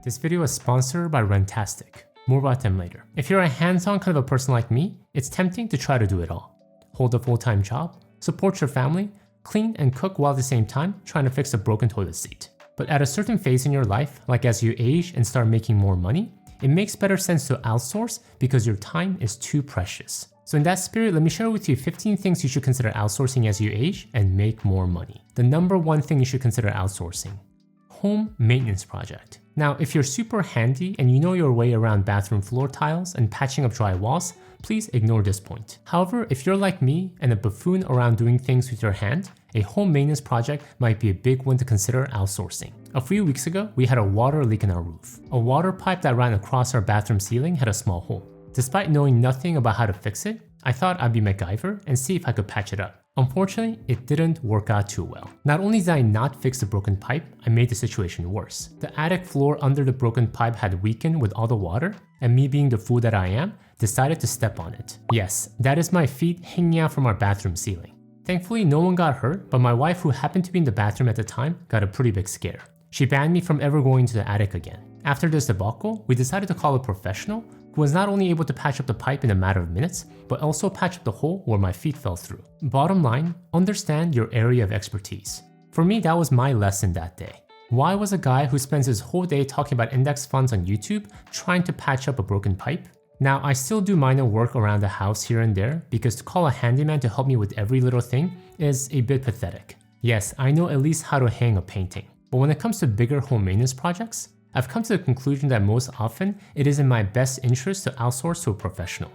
This video is sponsored by Rentastic. More about them later. If you're a hands-on kind of a person like me, it's tempting to try to do it all. Hold a full-time job, support your family, clean and cook while at the same time trying to fix a broken toilet seat. But at a certain phase in your life, like as you age and start making more money, it makes better sense to outsource because your time is too precious. So in that spirit, let me share with you 15 things you should consider outsourcing as you age and make more money. The number one thing you should consider outsourcing: home maintenance project. Now, if you're super handy and you know your way around bathroom floor tiles and patching up dry walls, please ignore this point. However, if you're like me and a buffoon around doing things with your hand, a home maintenance project might be a big one to consider outsourcing. A few weeks ago, we had a water leak in our roof. A water pipe that ran across our bathroom ceiling had a small hole. Despite knowing nothing about how to fix it, I thought I'd be MacGyver and see if I could patch it up. Unfortunately, it didn't work out too well. Not only did I not fix the broken pipe, I made the situation worse. The attic floor under the broken pipe had weakened with all the water, and me being the fool that I am, decided to step on it. Yes, that is my feet hanging out from our bathroom ceiling. Thankfully, no one got hurt, but my wife, who happened to be in the bathroom at the time, got a pretty big scare. She banned me from ever going to the attic again. After this debacle, we decided to call a professional who was not only able to patch up the pipe in a matter of minutes, but also patch up the hole where my feet fell through. Bottom line, understand your area of expertise. For me, that was my lesson that day. Why was a guy who spends his whole day talking about index funds on YouTube trying to patch up a broken pipe? Now, I still do minor work around the house here and there because to call a handyman to help me with every little thing is a bit pathetic. Yes, I know at least how to hang a painting, but when it comes to bigger home maintenance projects, I've come to the conclusion that most often it is in my best interest to outsource to a professional.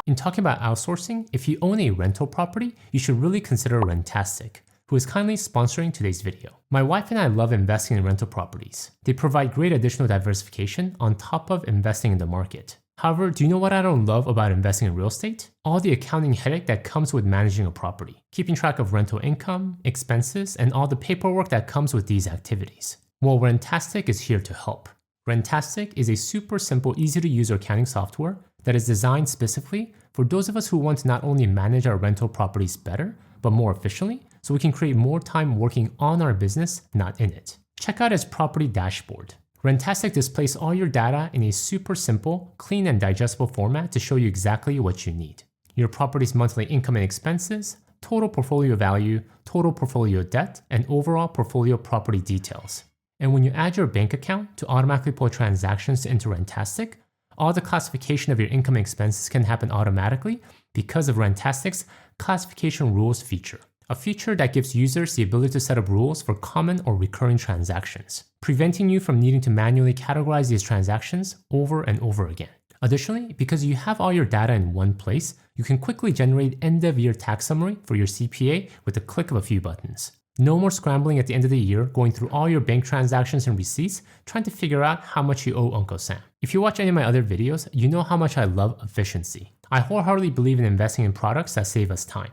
In talking about outsourcing, if you own a rental property, you should really consider Rentastic, who is kindly sponsoring today's video. My wife and I love investing in rental properties. They provide great additional diversification on top of investing in the market. However, do you know what I don't love about investing in real estate? All the accounting headache that comes with managing a property, keeping track of rental income, expenses, and all the paperwork that comes with these activities. Well, Rentastic is here to help. Rentastic is a super simple, easy to use accounting software that is designed specifically for those of us who want to not only manage our rental properties better, but more efficiently, so we can create more time working on our business, not in it. Check out its property dashboard. Rentastic displays all your data in a super simple, clean and digestible format to show you exactly what you need. Your property's monthly income and expenses, total portfolio value, total portfolio debt, and overall portfolio property details. And when you add your bank account to automatically pull transactions into Rentastic, all the classification of your income and expenses can happen automatically because of Rentastic's classification rules feature. A feature that gives users the ability to set up rules for common or recurring transactions, preventing you from needing to manually categorize these transactions over and over again. Additionally, because you have all your data in one place, you can quickly generate end-of-year tax summary for your CPA with a click of a few buttons. No more scrambling at the end of the year, going through all your bank transactions and receipts, trying to figure out how much you owe Uncle Sam. If you watch any of my other videos, you know how much I love efficiency. I wholeheartedly believe in investing in products that save us time.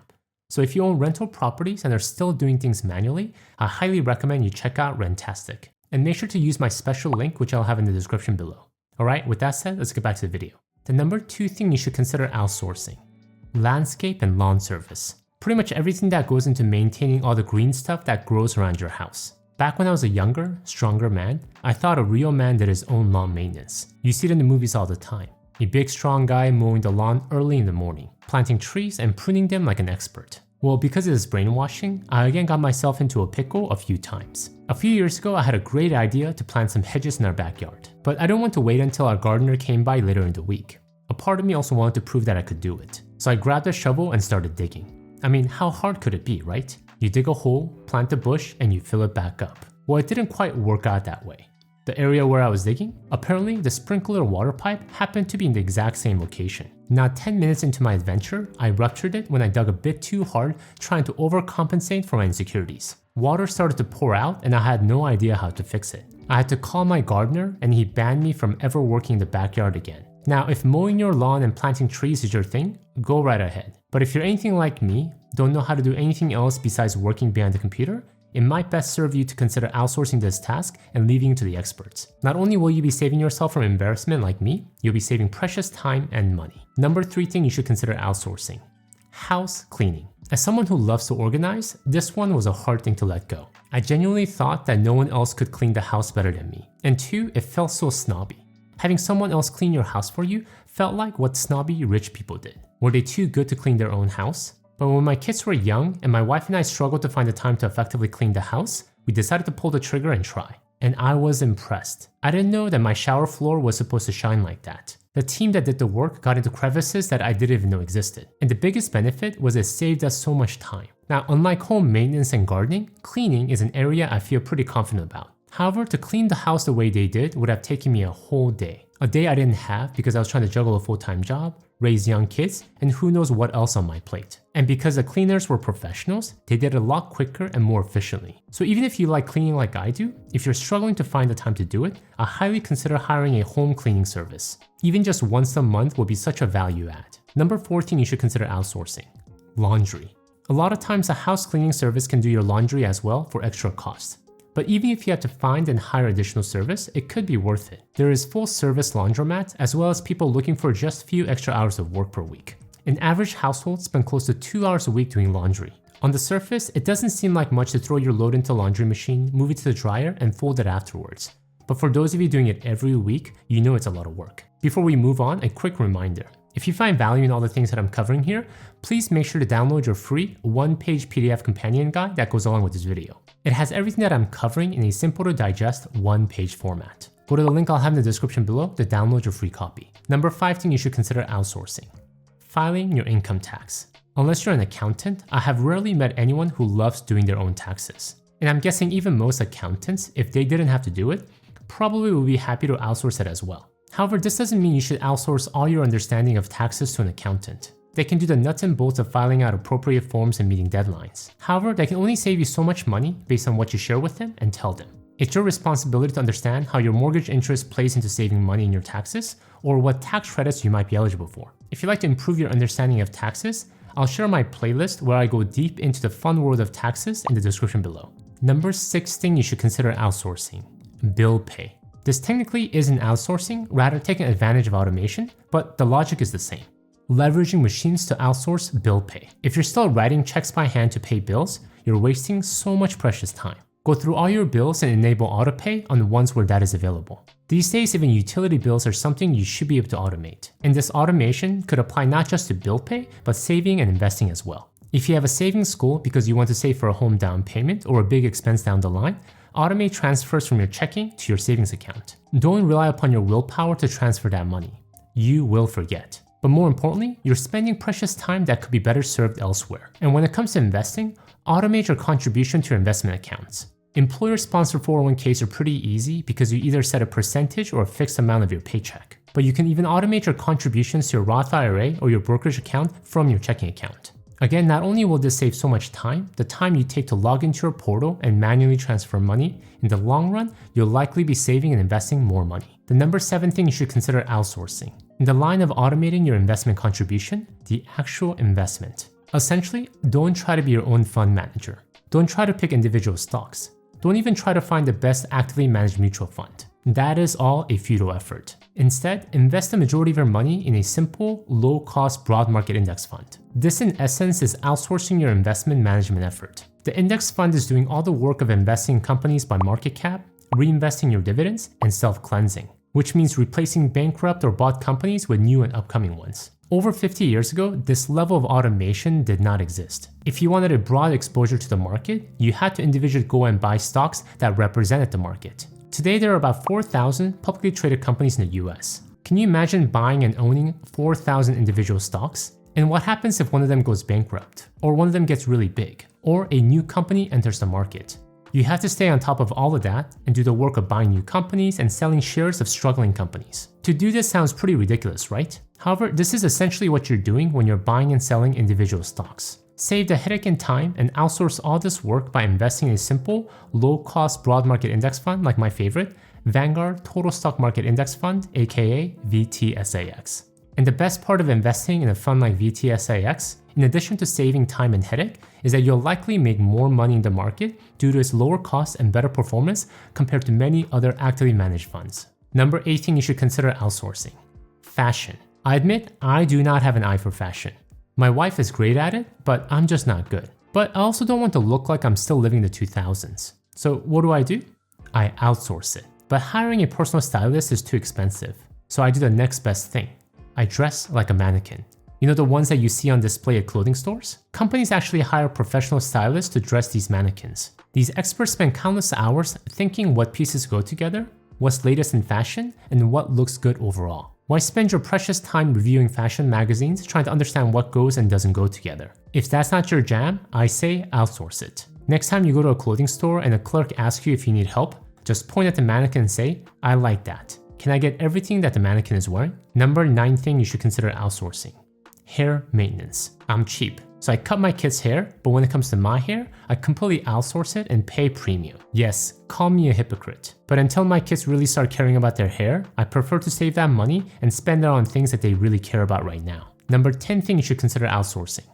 So if you own rental properties and are still doing things manually, I highly recommend you check out Rentastic. And make sure to use my special link, which I'll have in the description below. Alright, with that said, let's get back to the video. The number two thing you should consider outsourcing: landscape and lawn service. Pretty much everything that goes into maintaining all the green stuff that grows around your house. Back when I was a younger, stronger man, I thought a real man did his own lawn maintenance. You see it in the movies all the time. A big strong guy mowing the lawn early in the morning, planting trees and pruning them like an expert. Well, because of this brainwashing, I again got myself into a pickle a few times. A few years ago, I had a great idea to plant some hedges in our backyard, but I didn't want to wait until our gardener came by later in the week. A part of me also wanted to prove that I could do it. So I grabbed a shovel and started digging. I mean, how hard could it be, right? You dig a hole, plant a bush, and you fill it back up. Well, it didn't quite work out that way. The area where I was digging, apparently the sprinkler water pipe happened to be in the exact same location. Not 10 minutes into my adventure, I ruptured it when I dug a bit too hard, trying to overcompensate for my insecurities. Water started to pour out and I had no idea how to fix it. I had to call my gardener and he banned me from ever working in the backyard again. Now, if mowing your lawn and planting trees is your thing, go right ahead. But if you're anything like me, don't know how to do anything else besides working behind the computer, it might best serve you to consider outsourcing this task and leaving it to the experts. Not only will you be saving yourself from embarrassment like me, you'll be saving precious time and money. Number three thing you should consider outsourcing: house cleaning. As someone who loves to organize, this one was a hard thing to let go. I genuinely thought that no one else could clean the house better than me. And 2, it felt so snobby. Having someone else clean your house for you felt like what snobby rich people did. Were they too good to clean their own house? But when my kids were young and my wife and I struggled to find the time to effectively clean the house, we decided to pull the trigger and try. And I was impressed. I didn't know that my shower floor was supposed to shine like that. The team that did the work got into crevices that I didn't even know existed. And the biggest benefit was it saved us so much time. Now, unlike home maintenance and gardening, cleaning is an area I feel pretty confident about. However, to clean the house the way they did would have taken me a whole day. A day I didn't have because I was trying to juggle a full-time job, raise young kids, and who knows what else on my plate. And because the cleaners were professionals, they did it a lot quicker and more efficiently. So even if you like cleaning like I do, if you're struggling to find the time to do it, I highly consider hiring a home cleaning service. Even just once a month will be such a value add. Number 14, you should consider outsourcing. Laundry. A lot of times a house cleaning service can do your laundry as well for extra cost. But even if you have to find and hire additional service, it could be worth it. There is full service laundromats as well as people looking for just a few extra hours of work per week. An average household spends close to 2 hours a week doing laundry. On the surface, it doesn't seem like much to throw your load into a laundry machine, move it to the dryer, and fold it afterwards. But for those of you doing it every week, you know it's a lot of work. Before we move on, a quick reminder. If you find value in all the things that I'm covering here, please make sure to download your free one-page PDF companion guide that goes along with this video. It has everything that I'm covering in a simple to digest one-page format. Go to the link I'll have in the description below to download your free copy. Number 15, you should consider outsourcing. Filing your income tax. Unless you're an accountant, I have rarely met anyone who loves doing their own taxes. And I'm guessing even most accountants, if they didn't have to do it, probably would be happy to outsource it as well. However, this doesn't mean you should outsource all your understanding of taxes to an accountant. They can do the nuts and bolts of filing out appropriate forms and meeting deadlines. However, they can only save you so much money based on what you share with them and tell them. It's your responsibility to understand how your mortgage interest plays into saving money in your taxes or what tax credits you might be eligible for. If you'd like to improve your understanding of taxes, I'll share my playlist where I go deep into the fun world of taxes in the description below. Number 16, you should consider outsourcing. Bill pay. This technically isn't outsourcing, rather taking advantage of automation, but the logic is the same. Leveraging machines to outsource bill pay. If you're still writing checks by hand to pay bills, you're wasting so much precious time. Go through all your bills and enable autopay on the ones where that is available. These days, even utility bills are something you should be able to automate. And this automation could apply not just to bill pay, but saving and investing as well. If you have a savings goal because you want to save for a home down payment or a big expense down the line, automate transfers from your checking to your savings account. Don't rely upon your willpower to transfer that money. You will forget. But more importantly, you're spending precious time that could be better served elsewhere. And when it comes to investing, automate your contribution to your investment accounts. Employer-sponsored 401ks are pretty easy because you either set a percentage or a fixed amount of your paycheck. But you can even automate your contributions to your Roth IRA or your brokerage account from your checking account. Again, not only will this save so much time, the time you take to log into your portal and manually transfer money, in the long run, you'll likely be saving and investing more money. The number 7 thing you should consider outsourcing. In the line of automating your investment contribution, the actual investment. Essentially, don't try to be your own fund manager. Don't try to pick individual stocks. Don't even try to find the best actively managed mutual fund. That is all a futile effort. Instead, invest the majority of your money in a simple, low-cost broad market index fund. This in essence is outsourcing your investment management effort. The index fund is doing all the work of investing in companies by market cap, reinvesting your dividends, and self-cleansing, which means replacing bankrupt or bought companies with new and upcoming ones. Over 50 years ago, this level of automation did not exist. If you wanted a broad exposure to the market, you had to individually go and buy stocks that represented the market. Today, there are about 4,000 publicly traded companies in the US. Can you imagine buying and owning 4,000 individual stocks? And what happens if one of them goes bankrupt, or one of them gets really big, or a new company enters the market? You have to stay on top of all of that and do the work of buying new companies and selling shares of struggling companies. To do this sounds pretty ridiculous, right? However, this is essentially what you're doing when you're buying and selling individual stocks. Save the headache and time and outsource all this work by investing in a simple, low-cost broad market index fund like my favorite, Vanguard Total Stock Market Index Fund, aka VTSAX. And the best part of investing in a fund like VTSAX, in addition to saving time and headache, is that you'll likely make more money in the market due to its lower cost and better performance compared to many other actively managed funds. Number 18, you should consider outsourcing. Fashion. I admit I do not have an eye for fashion. My wife is great at it, but I'm just not good. But I also don't want to look like I'm still living the 2000s. So what do? I outsource it. But hiring a personal stylist is too expensive. So I do the next best thing. I dress like a mannequin. You know the ones that you see on display at clothing stores? Companies actually hire professional stylists to dress these mannequins. These experts spend countless hours thinking what pieces go together, what's latest in fashion, and what looks good overall. Why spend your precious time reviewing fashion magazines trying to understand what goes and doesn't go together? If that's not your jam, I say outsource it. Next time you go to a clothing store and a clerk asks you if you need help, just point at the mannequin and say, I like that. Can I get everything that the mannequin is wearing? Number 9 thing you should consider outsourcing. Hair maintenance. I'm cheap, so I cut my kids' hair, but when it comes to my hair, I completely outsource it and pay premium. Yes, call me a hypocrite. But until my kids really start caring about their hair, I prefer to save that money and spend it on things that they really care about right now. Number 10 thing you should consider outsourcing.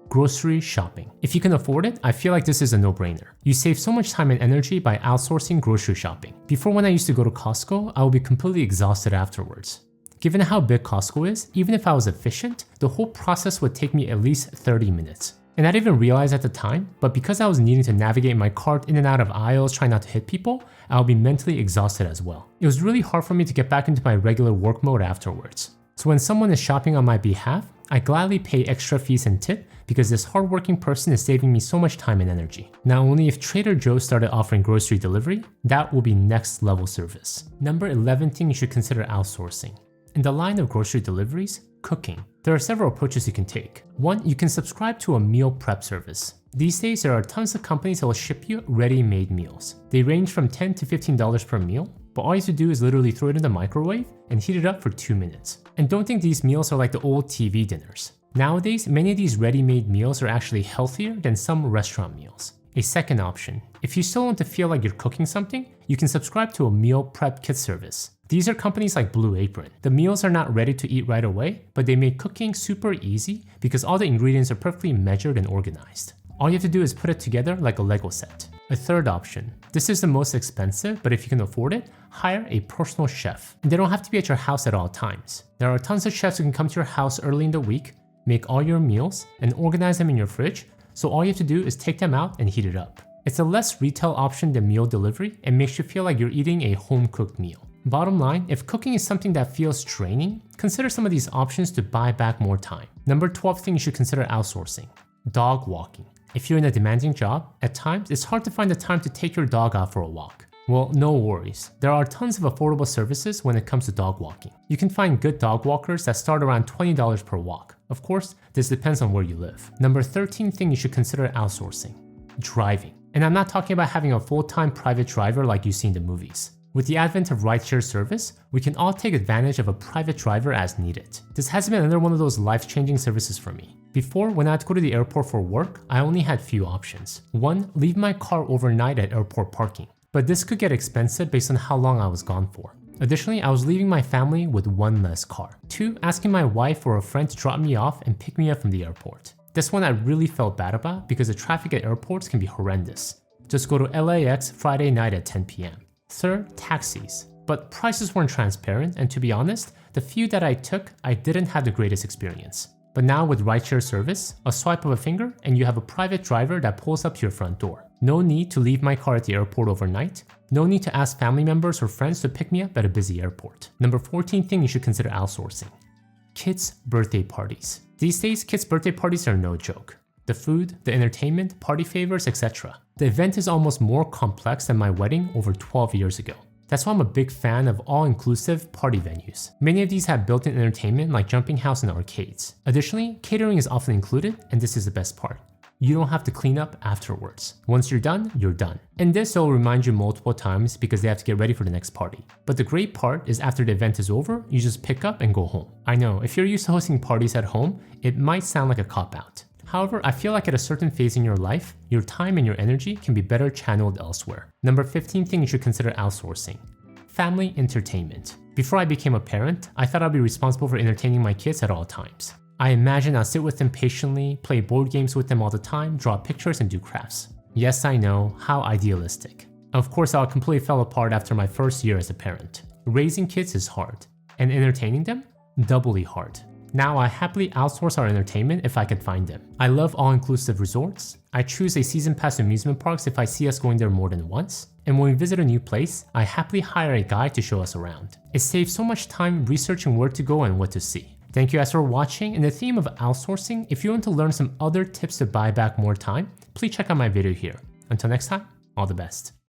Grocery shopping. If you can afford it, I feel like this is a no-brainer. You save so much time and energy by outsourcing grocery shopping. Before, when I used to go to Costco, I would be completely exhausted afterwards. Given how big Costco is, even if I was efficient, the whole process would take me at least 30 minutes. And I didn't even realize at the time, but because I was needing to navigate my cart in and out of aisles trying not to hit people, I would be mentally exhausted as well. It was really hard for me to get back into my regular work mode afterwards. So when someone is shopping on my behalf, I gladly pay extra fees and tip because this hardworking person is saving me so much time and energy. Now only if Trader Joe's started offering grocery delivery, that will be next level service. Number 11 thing you should consider outsourcing. In the line of grocery deliveries, cooking. There are several approaches you can take. One, you can subscribe to a meal prep service. These days, there are tons of companies that will ship you ready-made meals. They range from $10 to $15 per meal, but all you have to do is literally throw it in the microwave and heat it up for 2 minutes. And don't think these meals are like the old TV dinners. Nowadays, many of these ready-made meals are actually healthier than some restaurant meals. A second option, if you still want to feel like you're cooking something, you can subscribe to a meal prep kit service. These are companies like Blue Apron. The meals are not ready to eat right away, but they make cooking super easy because all the ingredients are perfectly measured and organized. All you have to do is put it together like a Lego set. A third option. This is the most expensive, but if you can afford it, hire a personal chef. And they don't have to be at your house at all times. There are tons of chefs who can come to your house early in the week, make all your meals, and organize them in your fridge, so all you have to do is take them out and heat it up. It's a less retail option than meal delivery and makes you feel like you're eating a home-cooked meal. Bottom line, if cooking is something that feels draining, consider some of these options to buy back more time. Number 12 thing you should consider outsourcing. Dog walking. If you're in a demanding job, at times it's hard to find the time to take your dog out for a walk. Well, no worries. There are tons of affordable services when it comes to dog walking. You can find good dog walkers that start around $20 per walk. Of course, this depends on where you live. Number 13 thing you should consider outsourcing. Driving. And I'm not talking about having a full-time private driver like you see in the movies. With the advent of rideshare service, we can all take advantage of a private driver as needed. This has been another one of those life-changing services for me. Before, when I had to go to the airport for work, I only had few options. One, leave my car overnight at airport parking. But this could get expensive based on how long I was gone for. Additionally, I was leaving my family with one less car. 2, asking my wife or a friend to drop me off and pick me up from the airport. This one I really felt bad about because the traffic at airports can be horrendous. Just go to LAX Friday night at 10 p.m. Third, taxis. But prices weren't transparent, and to be honest, the few that I took, I didn't have the greatest experience. But now with rideshare service, a swipe of a finger and you have a private driver that pulls up to your front door. No need to leave my car at the airport overnight. No need to ask family members or friends to pick me up at a busy airport. Number 14 thing you should consider outsourcing. Kids' birthday parties. These days, kids' birthday parties are no joke. The food, the entertainment, party favors, etc. The event is almost more complex than my wedding over 12 years ago. That's why I'm a big fan of all-inclusive party venues. Many of these have built-in entertainment like jumping house and arcades. Additionally, catering is often included, and this is the best part. You don't have to clean up afterwards. Once you're done, you're done. And this will remind you multiple times because they have to get ready for the next party. But the great part is after the event is over, you just pick up and go home. I know, if you're used to hosting parties at home, it might sound like a cop-out. However, I feel like at a certain phase in your life, your time and your energy can be better channeled elsewhere. Number 15 thing you should consider outsourcing. Family entertainment. Before I became a parent, I thought I'd be responsible for entertaining my kids at all times. I imagined I'd sit with them patiently, play board games with them all the time, draw pictures, and do crafts. Yes, I know, how idealistic. Of course, I completely fell apart after my first year as a parent. Raising kids is hard, and entertaining them? Doubly hard. Now I happily outsource our entertainment if I can find them. I love all-inclusive resorts. I choose a season pass to amusement parks if I see us going there more than once. And when we visit a new place, I happily hire a guide to show us around. It saves so much time researching where to go and what to see. Thank you guys for watching. In the theme of outsourcing, if you want to learn some other tips to buy back more time, please check out my video here. Until next time, all the best.